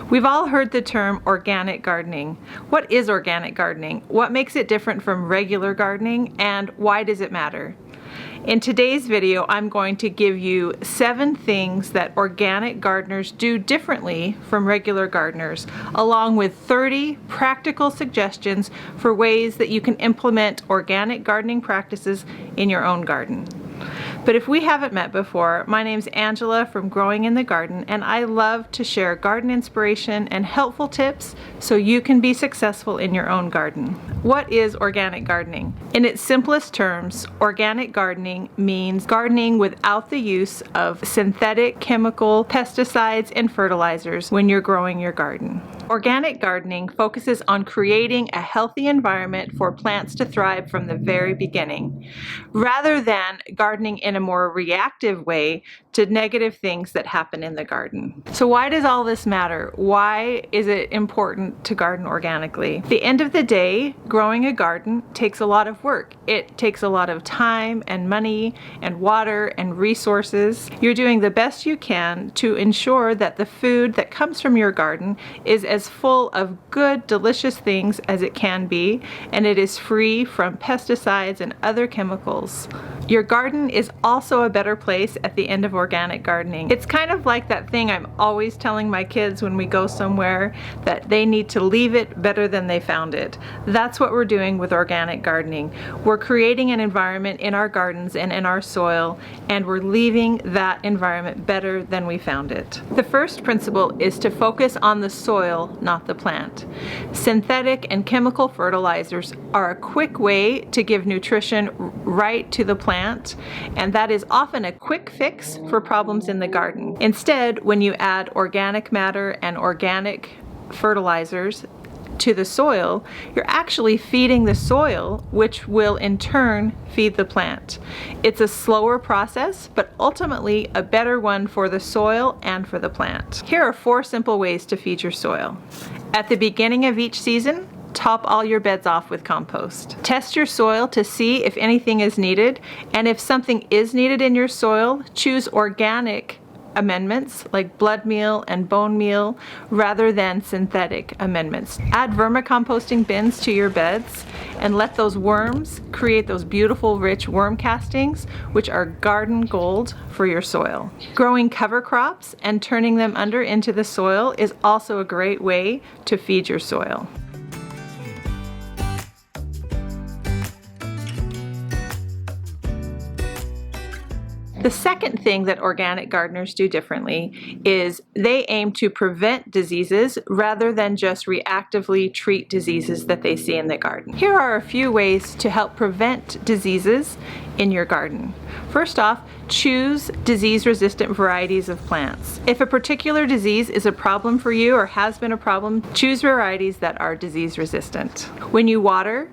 We've all heard the term organic gardening. What is organic gardening? What makes it different from regular gardening, and why does it matter? In today's video, I'm going to give you 7 things that organic gardeners do differently from regular gardeners, along with 30 practical suggestions for ways that you can implement organic gardening practices in your own garden. But if we haven't met before, my name's Angela from Growing in the Garden, and I love to share garden inspiration and helpful tips so you can be successful in your own garden. What is organic gardening? In its simplest terms, organic gardening means gardening without the use of synthetic, chemical, pesticides, and fertilizers when you're growing your garden. Organic gardening focuses on creating a healthy environment for plants to thrive from the very beginning, rather than gardening in a more reactive way to negative things that happen in the garden. So why does all this matter? Why is it important to garden organically? At the end of the day, growing a garden takes a lot of work. It takes a lot of time and money and water and resources. You're doing the best you can to ensure that the food that comes from your garden is as full of good, delicious things as it can be, and it is free from pesticides and other chemicals. Your garden is also a better place at the end of organic gardening. It's kind of like that thing I'm always telling my kids when we go somewhere, that they need to leave it better than they found it. That's what we're doing with organic gardening. We're creating an environment in our gardens and in our soil, and we're leaving that environment better than we found it. The first principle is to focus on the soil, not the plant. Synthetic and chemical fertilizers are a quick way to give nutrition right to the plant, and that is often a quick fix for problems in the garden. Instead, when you add organic matter and organic fertilizers to the soil, you're actually feeding the soil, which will in turn feed the plant. It's a slower process, but ultimately a better one for the soil and for the plant. Here are 4 simple ways to feed your soil. At the beginning of each season, top all your beds off with compost. Test your soil to see if anything is needed, and if something is needed in your soil, choose organic amendments like blood meal and bone meal rather than synthetic amendments. Add vermicomposting bins to your beds and let those worms create those beautiful rich worm castings, which are garden gold for your soil. Growing cover crops and turning them under into the soil is also a great way to feed your soil. The second thing that organic gardeners do differently is they aim to prevent diseases rather than just reactively treat diseases that they see in the garden. Here are a few ways to help prevent diseases in your garden. First off, choose disease-resistant varieties of plants. If a particular disease is a problem for you or has been a problem, choose varieties that are disease-resistant. When you water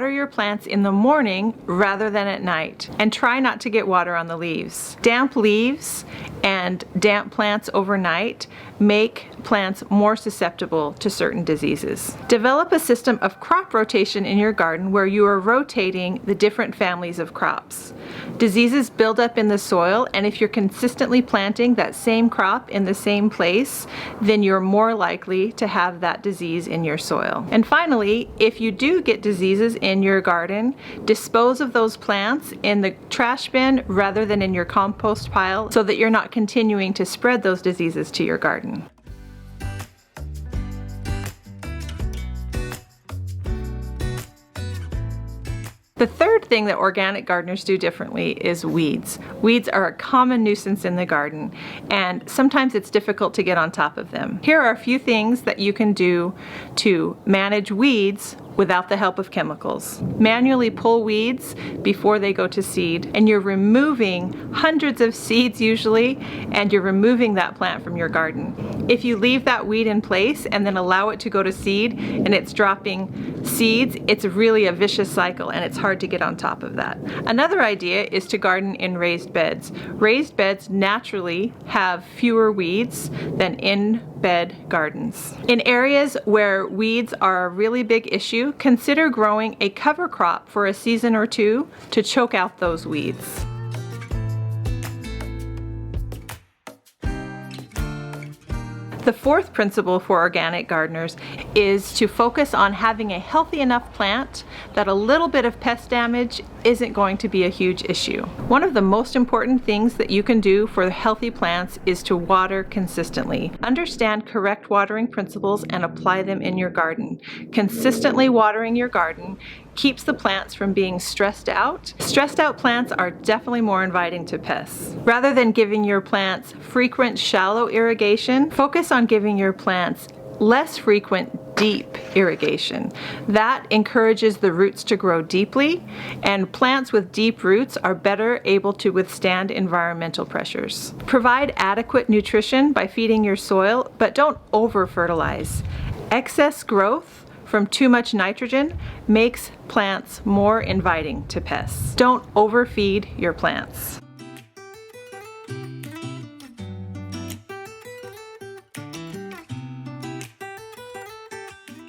your plants in the morning rather than at night, and try not to get water on the leaves. Damp leaves and damp plants overnight make plants more susceptible to certain diseases. Develop a system of crop rotation in your garden where you are rotating the different families of crops. Diseases build up in the soil, and if you're consistently planting that same crop in the same place, then you're more likely to have that disease in your soil. And finally, if you do get diseases in your garden, dispose of those plants in the trash bin rather than in your compost pile so that you're not continuing to spread those diseases to your garden. The third thing that organic gardeners do differently is weeds. Weeds are a common nuisance in the garden, and sometimes it's difficult to get on top of them. Here are a few things that you can do to manage weeds without the help of chemicals. Manually pull weeds before they go to seed, and you're removing hundreds of seeds usually, and you're removing that plant from your garden. If you leave that weed in place and then allow it to go to seed and it's dropping seeds, it's really a vicious cycle, and it's hard to get on top of that. Another idea is to garden in raised beds. Raised beds naturally have fewer weeds than in-bed gardens. In areas where weeds are a really big issue, consider growing a cover crop for a season or two to choke out those weeds. The fourth principle for organic gardeners is to focus on having a healthy enough plant that a little bit of pest damage isn't going to be a huge issue. One of the most important things that you can do for healthy plants is to water consistently. Understand correct watering principles and apply them in your garden. Consistently watering your garden keeps the plants from being stressed out. Stressed out plants are definitely more inviting to pests. Rather than giving your plants frequent shallow irrigation, focus on giving your plants less frequent deep irrigation. That encourages the roots to grow deeply, and plants with deep roots are better able to withstand environmental pressures. Provide adequate nutrition by feeding your soil, but don't over-fertilize. Excess growth from too much nitrogen makes plants more inviting to pests. Don't overfeed your plants.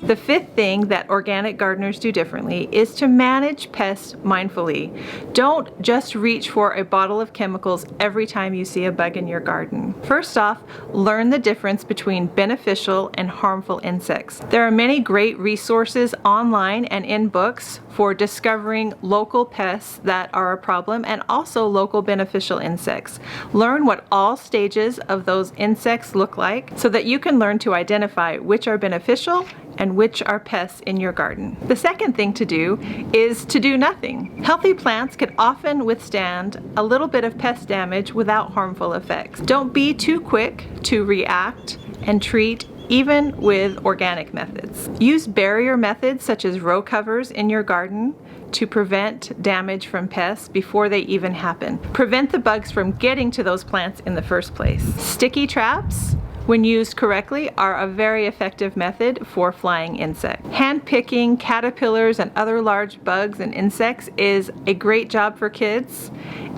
The fifth thing that organic gardeners do differently is to manage pests mindfully. Don't just reach for a bottle of chemicals every time you see a bug in your garden. First off, learn the difference between beneficial and harmful insects. There are many great resources online and in books for discovering local pests that are a problem and also local beneficial insects. Learn what all stages of those insects look like so that you can learn to identify which are beneficial and which are pests in your garden. The second thing to do is to do nothing. Healthy plants can often withstand a little bit of pest damage without harmful effects. Don't be too quick to react and treat even with organic methods. Use barrier methods such as row covers in your garden to prevent damage from pests before they even happen. Prevent the bugs from getting to those plants in the first place. Sticky traps, when used correctly, are a very effective method for flying insects. Hand picking caterpillars and other large bugs and insects is a great job for kids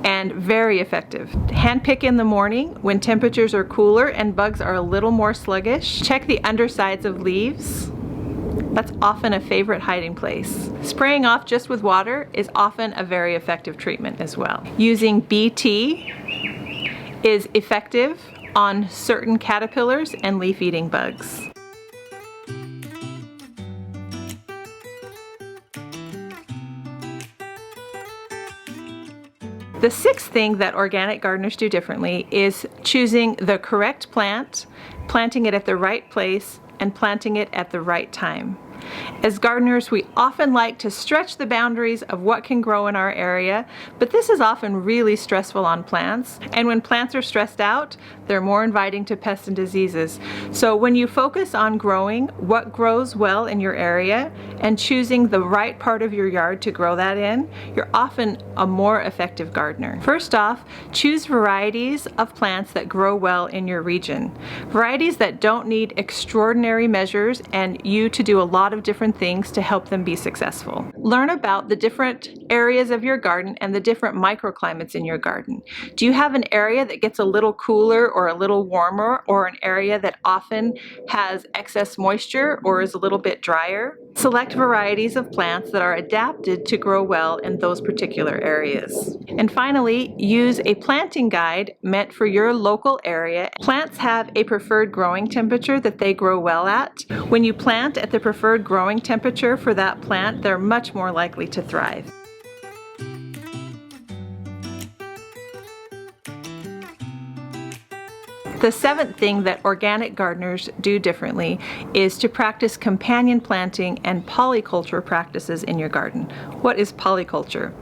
and very effective. Hand pick in the morning when temperatures are cooler and bugs are a little more sluggish. Check the undersides of leaves. That's often a favorite hiding place. Spraying off just with water is often a very effective treatment as well. Using BT is effective on certain caterpillars and leaf-eating bugs. The sixth thing that organic gardeners do differently is choosing the correct plant, planting it at the right place, and planting it at the right time. As gardeners, we often like to stretch the boundaries of what can grow in our area, but this is often really stressful on plants. And when plants are stressed out, they're more inviting to pests and diseases. So when you focus on growing what grows well in your area and choosing the right part of your yard to grow that in, you're often a more effective gardener. First off, choose varieties of plants that grow well in your region. Varieties that don't need extraordinary measures and you to do a lot of different things to help them be successful. Learn about the different areas of your garden and the different microclimates in your garden. Do you have an area that gets a little cooler or a little warmer, or an area that often has excess moisture or is a little bit drier? Select varieties of plants that are adapted to grow well in those particular areas. And finally, use a planting guide meant for your local area. Plants have a preferred growing temperature that they grow well at. When you plant at the preferred growing temperature for that plant, they're much more likely to thrive. The seventh thing that organic gardeners do differently is to practice companion planting and polyculture practices in your garden. What is polyculture?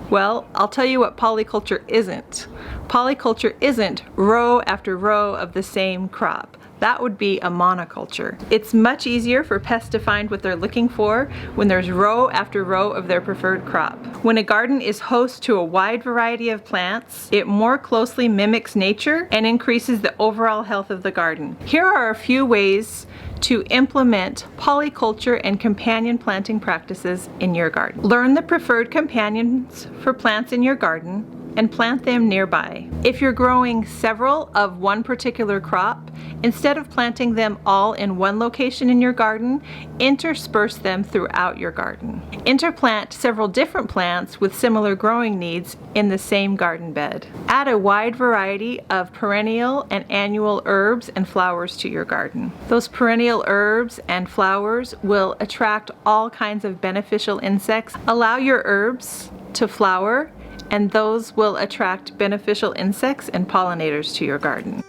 Well, I'll tell you what polyculture isn't. Polyculture isn't row after row of the same crop. That would be a monoculture. It's much easier for pests to find what they're looking for when there's row after row of their preferred crop. When a garden is host to a wide variety of plants, it more closely mimics nature and increases the overall health of the garden. Here are a few ways to implement polyculture and companion planting practices in your garden. Learn the preferred companions for plants in your garden. and plant them nearby. If you're growing several of one particular crop, instead of planting them all in one location in your garden, intersperse them throughout your garden. Interplant several different plants with similar growing needs in the same garden bed. Add a wide variety of perennial and annual herbs and flowers to your garden. Those perennial herbs and flowers will attract all kinds of beneficial insects. Allow your herbs to flower, and those will attract beneficial insects and pollinators to your garden.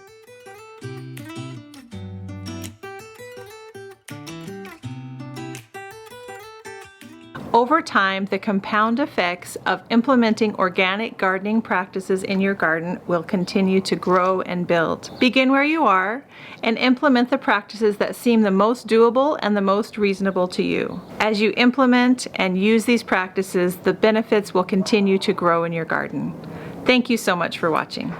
Over time, the compound effects of implementing organic gardening practices in your garden will continue to grow and build. Begin where you are and implement the practices that seem the most doable and the most reasonable to you. As you implement and use these practices, the benefits will continue to grow in your garden. Thank you so much for watching.